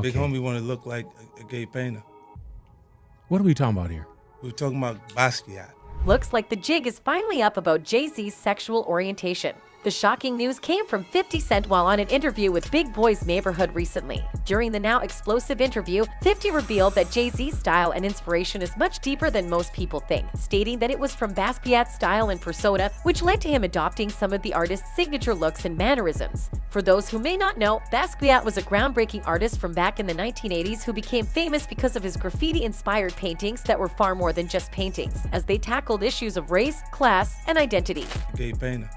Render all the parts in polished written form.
Big Okay. homie want to look like a gay painter. What are we talking about here? We were talking about Basquiat. Looks like the jig is finally up about Jay-Z's sexual orientation. The shocking news came from 50 Cent while on an interview with Big Boy's Neighborhood recently. During the now explosive interview, 50 revealed that Jay-Z's style and inspiration is much deeper than most people think, stating that it was from Basquiat's style and persona, which led to him adopting some of the artist's signature looks and mannerisms. For those who may not know, Basquiat was a groundbreaking artist from back in the 1980s who became famous because of his graffiti-inspired paintings that were far more than just paintings, as they tackled issues of race, class, and identity. Gay painter.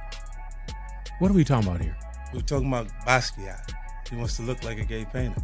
What are we talking about here? We were talking about Basquiat. He wants to look like a gay painter.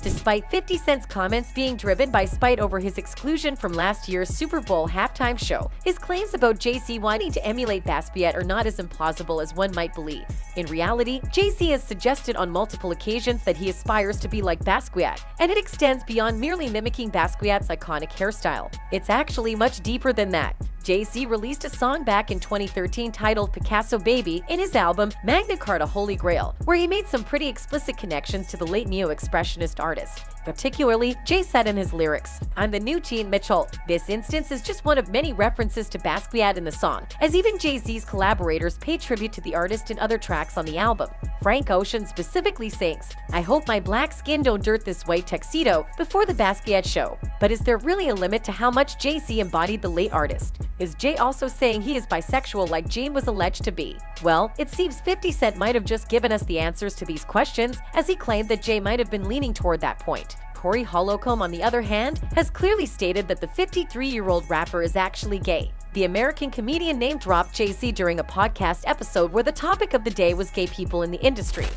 Despite 50 Cent's comments being driven by spite over his exclusion from last year's Super Bowl halftime show, his claims about Jay-Z wanting to emulate Basquiat are not as implausible as one might believe. In reality, Jay-Z has suggested on multiple occasions that he aspires to be like Basquiat, and it extends beyond merely mimicking Basquiat's iconic hairstyle. It's actually much deeper than that. Jay-Z released a song back in 2013 titled Picasso Baby in his album Magna Carta Holy Grail, where he made some pretty explicit connections to the late neo-expressionist artist. Particularly, Jay said in his lyrics, "I'm the new Gene Mitchell." This instance is just one of many references to Basquiat in the song, as even Jay-Z's collaborators pay tribute to the artist in other tracks on the album. Frank Ocean specifically sings, "I hope my black skin don't dirt this white tuxedo" before the Basquiat show. But is there really a limit to how much Jay-Z embodied the late artist? Is Jay also saying he is bisexual like Gene was alleged to be? Well, it seems 50 Cent might have just given us the answers to these questions, as he claimed that Jay might have been leaning toward that point. Corey Holocomb, on the other hand, has clearly stated that the 53-year-old rapper is actually gay. The American comedian name-dropped Jay-Z during a podcast episode where the topic of the day was gay people in the industry.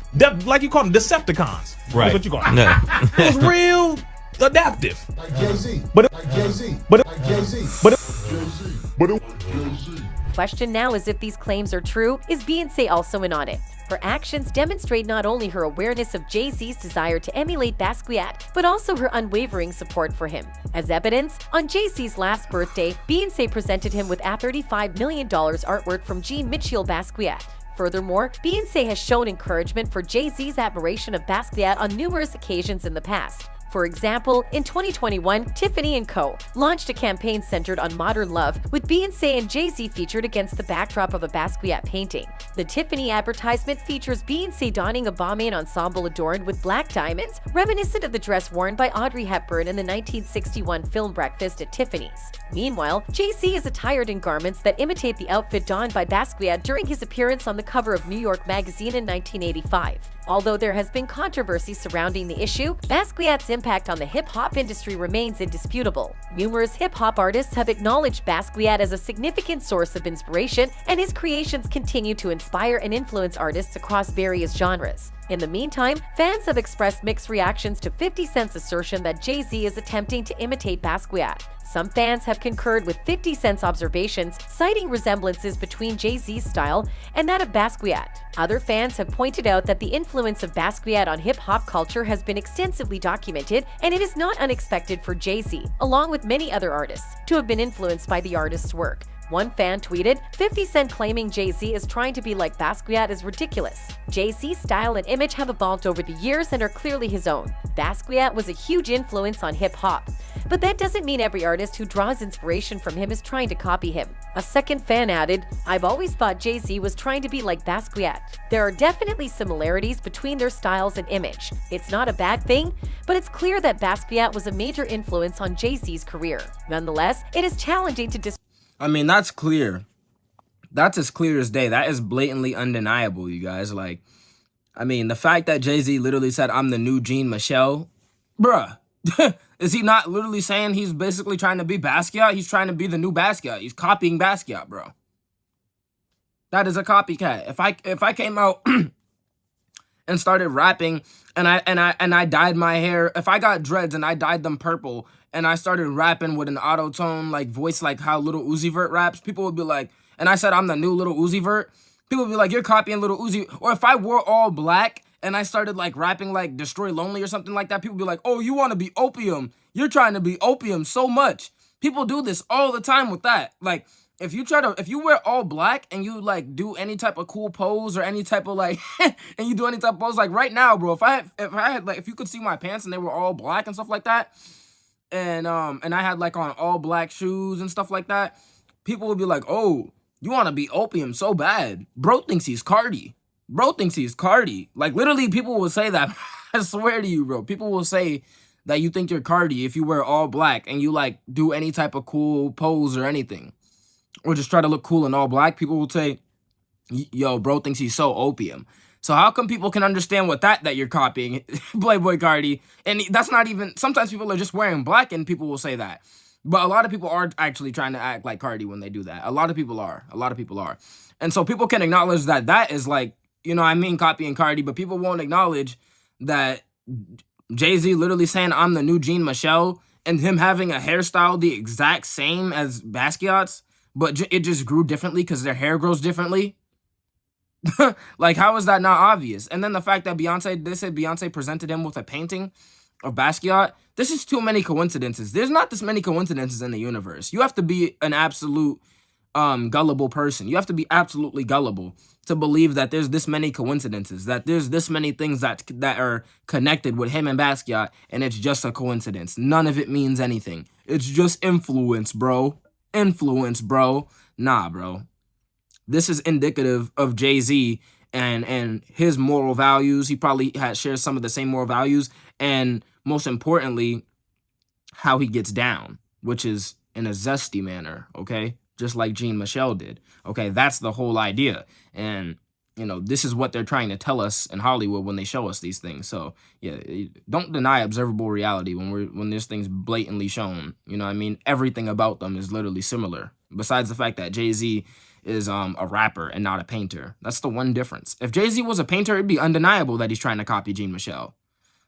Like you call them Decepticons. Right. That's what you call them. No. It was real adaptive. Like Jay-Z. But Like Jay-Z. but Like Jay-Z. but Jay-Z. But Jay-Z. Question now is if these claims are true, is Beyoncé also in on it? Her actions demonstrate not only her awareness of Jay-Z's desire to emulate Basquiat, but also her unwavering support for him. As evidence, on Jay-Z's last birthday, Beyoncé presented him with a $35 million artwork from Jean Michel Basquiat. Furthermore, Beyoncé has shown encouragement for Jay-Z's admiration of Basquiat on numerous occasions in the past. For example, in 2021, Tiffany & Co. launched a campaign centered on modern love, with Beyoncé and Jay-Z featured against the backdrop of a Basquiat painting. The Tiffany advertisement features Beyoncé donning a Balmain ensemble adorned with black diamonds, reminiscent of the dress worn by Audrey Hepburn in the 1961 film Breakfast at Tiffany's. Meanwhile, Jay-Z is attired in garments that imitate the outfit donned by Basquiat during his appearance on the cover of New York Magazine in 1985. Although there has been controversy surrounding the issue, Basquiat's impact on the hip-hop industry remains indisputable. Numerous hip-hop artists have acknowledged Basquiat as a significant source of inspiration, and his creations continue to inspire and influence artists across various genres. In the meantime, fans have expressed mixed reactions to 50 Cent's assertion that Jay-Z is attempting to imitate Basquiat. Some fans have concurred with 50 Cent's observations, citing resemblances between Jay-Z's style and that of Basquiat. Other fans have pointed out that the influence of Basquiat on hip-hop culture has been extensively documented, and it is not unexpected for Jay-Z, along with many other artists, to have been influenced by the artist's work. One fan tweeted, 50 Cent claiming Jay-Z is trying to be like Basquiat is ridiculous. Jay-Z's style and image have evolved over the years and are clearly his own. Basquiat was a huge influence on hip-hop. But that doesn't mean every artist who draws inspiration from him is trying to copy him. A second fan added, "I've always thought Jay-Z was trying to be like Basquiat. There are definitely similarities between their styles and image. It's not a bad thing, but it's clear that Basquiat was a major influence on Jay-Z's career. Nonetheless, it is challenging to I mean, that's clear. That's as clear as day. That is blatantly undeniable, you guys. Like, I mean, the fact that Jay-Z literally said, "I'm the new Jean Michel," bruh. Is he not literally saying he's basically trying to be Basquiat? He's trying to be the new Basquiat. He's copying Basquiat, bro. That is a copycat. If I came out and started rapping and I dyed my hair, if I got dreads and I dyed them purple and I started rapping with an auto-tone like voice like how Little Uzi Vert raps, people would be like, and I said I'm the new Little Uzi Vert, people would be like, you're copying Little Uzi. Or if I wore all black and I started like rapping like Destroy Lonely or something like that, people would be like, oh, you want to be Opium. You're trying to be Opium so much. People do this all the time with that. Like, if you wear all black and you like do any type of cool pose or any type of like and you do any type of pose, like right now, bro, if I had like, if you could see my pants and they were all black and stuff like that, and I had like on all black shoes and stuff like that, people would be like, oh, you want to be opium so bad. Bro thinks he's Cardi. Bro thinks he's Cardi. Like, literally, people will say that. I swear to you, bro. People will say that you think you're Cardi if you wear all black and you, like, do any type of cool pose or anything. Or just try to look cool in all black. People will say, yo, bro thinks he's so opium. So how come people can understand what that you're copying, Playboy Cardi? And that's not even, sometimes people are just wearing black and people will say that. But a lot of people are actually trying to act like Cardi when they do that. A lot of people are. And so people can acknowledge that is like, you know what I mean, copying Cardi, but people won't acknowledge that Jay-Z literally saying, I'm the new Jean Michelle, and him having a hairstyle the exact same as Basquiat's, but it just grew differently because their hair grows differently. Like, how is that not obvious? And then the fact that they said Beyonce presented him with a painting of Basquiat. This is too many coincidences. There's not this many coincidences in the universe. You have to be an absolute gullible person. You have to be absolutely gullible to believe that there's this many coincidences, that there's this many things that are connected with him and Basquiat, and it's just a coincidence. None of it means anything. It's just influence, bro. Influence, bro. Nah, bro. This is indicative of Jay-Z and his moral values. He probably shares some of the same moral values, and most importantly, how he gets down, which is in a zesty manner, okay? Just like Jean Michelle did, okay? That's the whole idea. And, you know, this is what they're trying to tell us in Hollywood when they show us these things. So, yeah, don't deny observable reality when this thing's blatantly shown. You know what I mean? Everything about them is literally similar, besides the fact that Jay-Z is a rapper and not a painter. That's the one difference. If Jay-Z was a painter, it'd be undeniable that he's trying to copy Jean Michelle.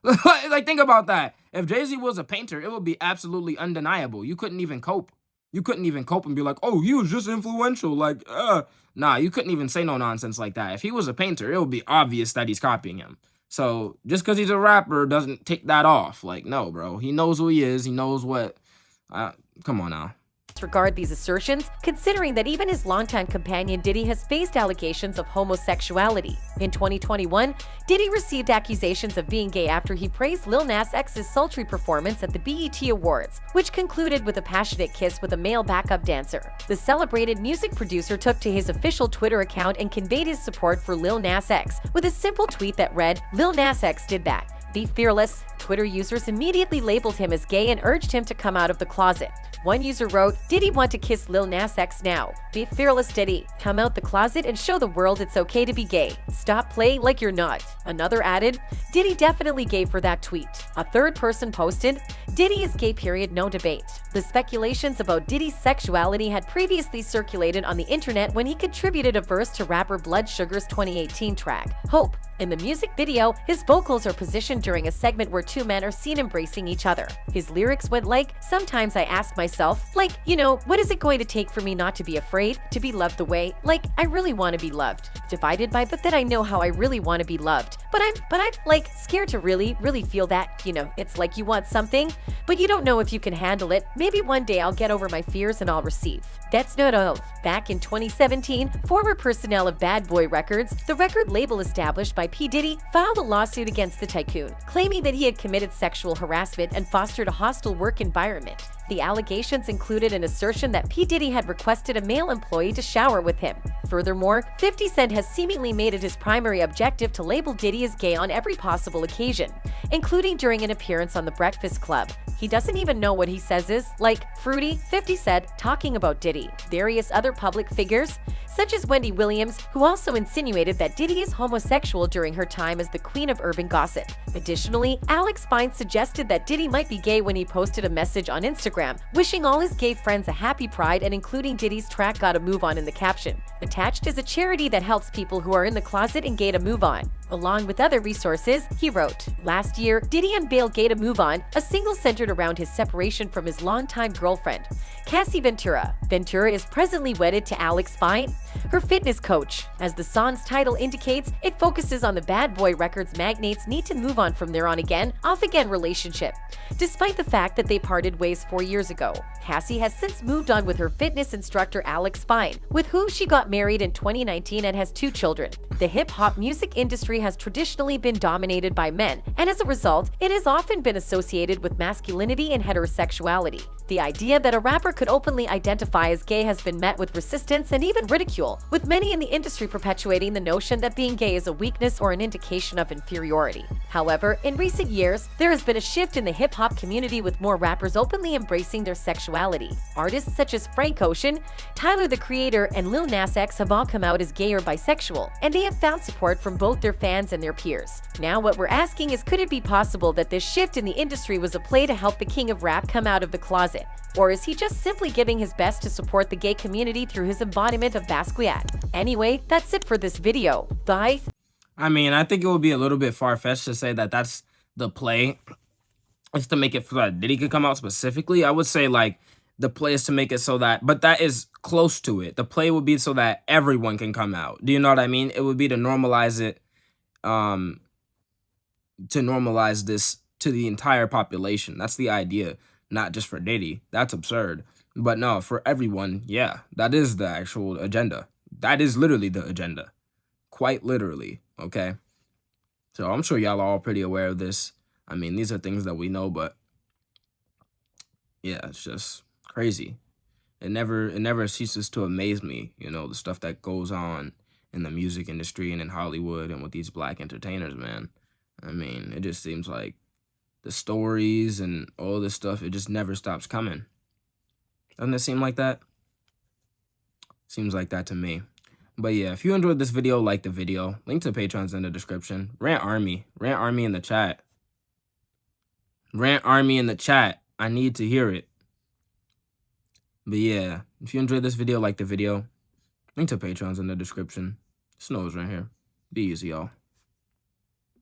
Like, think about that. If Jay-Z was a painter, it would be absolutely undeniable. You couldn't even cope. You couldn't even cope and be like, oh, he was just influential. Like, nah, you couldn't even say no nonsense like that. If he was a painter, it would be obvious that he's copying him. So just because he's a rapper doesn't take that off. Like, no, bro. He knows who he is. He knows what. Come on now. Disregard these assertions, considering that even his longtime companion Diddy has faced allegations of homosexuality. In 2021, Diddy received accusations of being gay after he praised Lil Nas X's sultry performance at the BET Awards, which concluded with a passionate kiss with a male backup dancer. The celebrated music producer took to his official Twitter account and conveyed his support for Lil Nas X with a simple tweet that read, "Lil Nas X did that. Be fearless." Twitter users immediately labeled him as gay and urged him to come out of the closet. One user wrote, "Diddy want to kiss Lil Nas X now. Be fearless, Diddy. Come out the closet and show the world it's okay to be gay. Stop playing like you're not." Another added, "Diddy definitely gay for that tweet." A third person posted, "Diddy is gay period, no debate." The speculations about Diddy's sexuality had previously circulated on the internet when he contributed a verse to rapper Blood Sugar's 2018 track, Hope. In the music video, his vocals are positioned during a segment where two men are seen embracing each other. His lyrics went like, "Sometimes I ask myself, like, you know, what is it going to take for me not to be afraid, to be loved the way, like, I really want to be loved. Divided by, but that I know how I really want to be loved. But I'm like scared to really feel that, you know, it's like you want something, but you don't know if you can handle it. Maybe one day I'll get over my fears and I'll receive." That's not all. Back in 2017, former personnel of Bad Boy Records, the record label established by P. Diddy, filed a lawsuit against the tycoon, claiming that he had committed sexual harassment and fostered a hostile work environment. The allegations included an assertion that P. Diddy had requested a male employee to shower with him. Furthermore, 50 Cent has seemingly made it his primary objective to label Diddy as gay on every possible occasion, including during an appearance on The Breakfast Club. He doesn't even know what he says is, like, fruity, 50 said, talking about Diddy. Various other public figures, such as Wendy Williams, who also insinuated that Diddy is homosexual during her time as the queen of urban gossip. Additionally, Alex Fine suggested that Diddy might be gay when he posted a message on Instagram, wishing all his gay friends a happy pride and including Diddy's track Gotta Move On in the caption. Attached is a charity that helps people who are in the closet and gay to move on. Along with other resources, he wrote, "Last year, Diddy unveiled Gay to Move On, a single centered around his separation from his longtime girlfriend, Cassie Ventura. Ventura is presently wedded to Alex Fine, her fitness coach. As the song's title indicates, it focuses on the Bad Boy Records magnates need to move on from their on-again, off-again relationship. Despite the fact that they parted ways 4 years ago, Cassie has since moved on with her fitness instructor Alex Fine, with whom she got married in 2019 and has 2 children. The hip-hop music industry has traditionally been dominated by men, and as a result, it has often been associated with masculinity and heterosexuality. The idea that a rapper could openly identify as gay has been met with resistance and even ridicule, with many in the industry perpetuating the notion that being gay is a weakness or an indication of inferiority. However, in recent years, there has been a shift in the hip-hop community with more rappers openly embracing their sexuality. Artists such as Frank Ocean, Tyler the Creator, and Lil Nas X have all come out as gay or bisexual, and they have found support from both their fans and their peers. Now what we're asking is, could it be possible that this shift in the industry was a play to help the king of rap come out of the closet? Or is he just simply giving his best to support the gay community through his embodiment of Basquiat? Anyway, that's it for this video. Bye. I mean, I think it would be a little bit far-fetched to say that that's the play. It's to make it so that Diddy could come out specifically. I would say, like, the play is to make it so that, but that is close to it. The play would be so that everyone can come out. Do you know what I mean? It would be to normalize it, to normalize this to the entire population. That's the idea, not just for Diddy. That's absurd. But no, for everyone, yeah, that is the actual agenda. That is literally the agenda. Quite literally, okay? So I'm sure y'all are all pretty aware of this. I mean, these are things that we know, but yeah, it's just crazy. It never ceases to amaze me, you know, the stuff that goes on in the music industry and in Hollywood and with these black entertainers, man. I mean, it just seems like the stories and all this stuff, it just never stops coming. Doesn't it seem like that? Seems like that to me. But yeah, if you enjoyed this video, like the video. Link to Patreon's in the description. Rant Army in the chat. Rant Army in the chat. I need to hear it. But yeah, if you enjoyed this video, like the video. Link to Patreon's in the description. Snow's right here. Be easy, y'all.